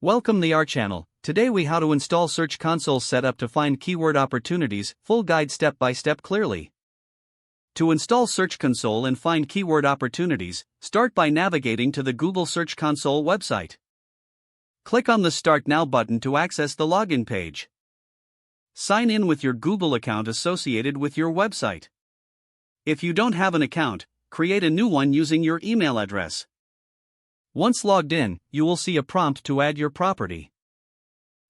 Welcome to our channel. Today we how to install Search Console setup to find keyword opportunities, full guide step by step clearly. To install Search Console and find keyword opportunities, start by navigating to the Google Search Console website. Click on the Start Now button to access the login page. Sign in with your Google account associated with your website. If you don't have an account, create a new one using your email address. Once logged in, you will see a prompt to add your property.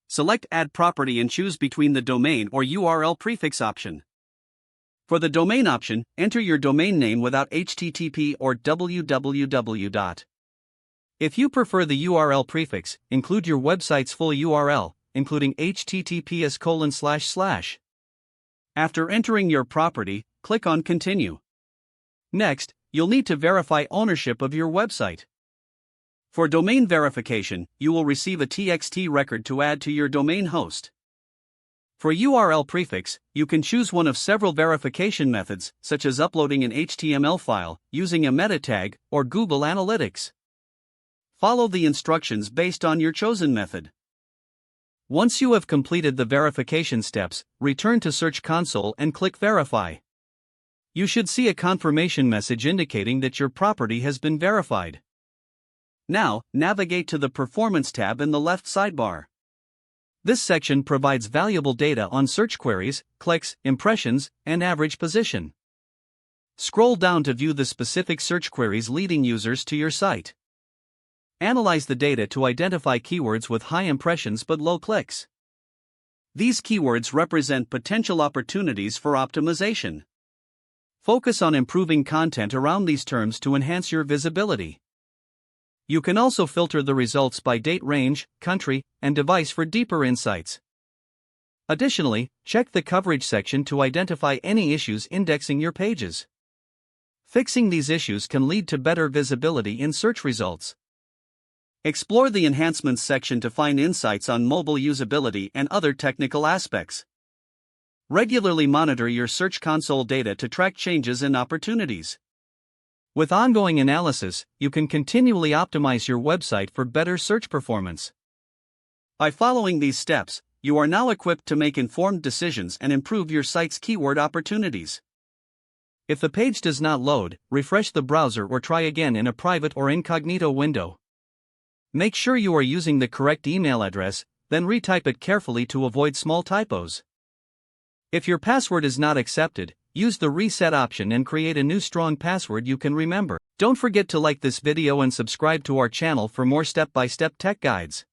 Select Add Property and choose between the domain or URL prefix option. For the domain option, enter your domain name without HTTP or www. If you prefer the URL prefix, include your website's full URL, including https://. After entering your property, click on Continue. Next, you'll need to verify ownership of your website. For domain verification, you will receive a TXT record to add to your domain host. For URL prefix, you can choose one of several verification methods, such as uploading an HTML file, using a meta tag, or Google Analytics. Follow the instructions based on your chosen method. Once you have completed the verification steps, return to Search Console and click Verify. You should see a confirmation message indicating that your property has been verified. Now, navigate to the Performance tab in the left sidebar. This section provides valuable data on search queries, clicks, impressions, and average position. Scroll down to view the specific search queries leading users to your site. Analyze the data to identify keywords with high impressions but low clicks. These keywords represent potential opportunities for optimization. Focus on improving content around these terms to enhance your visibility. You can also filter the results by date range, country, and device for deeper insights. Additionally, check the coverage section to identify any issues indexing your pages. Fixing these issues can lead to better visibility in search results. Explore the Enhancements section to find insights on mobile usability and other technical aspects. Regularly monitor your Search Console data to track changes and opportunities. With ongoing analysis, you can continually optimize your website for better search performance. By following these steps, you are now equipped to make informed decisions and improve your site's keyword opportunities. If the page does not load, refresh the browser or try again in a private or incognito window. Make sure you are using the correct email address, then retype it carefully to avoid small typos. If your password is not accepted, use the reset option and create a new strong password you can remember. Don't forget to like this video and subscribe to our channel for more step-by-step tech guides.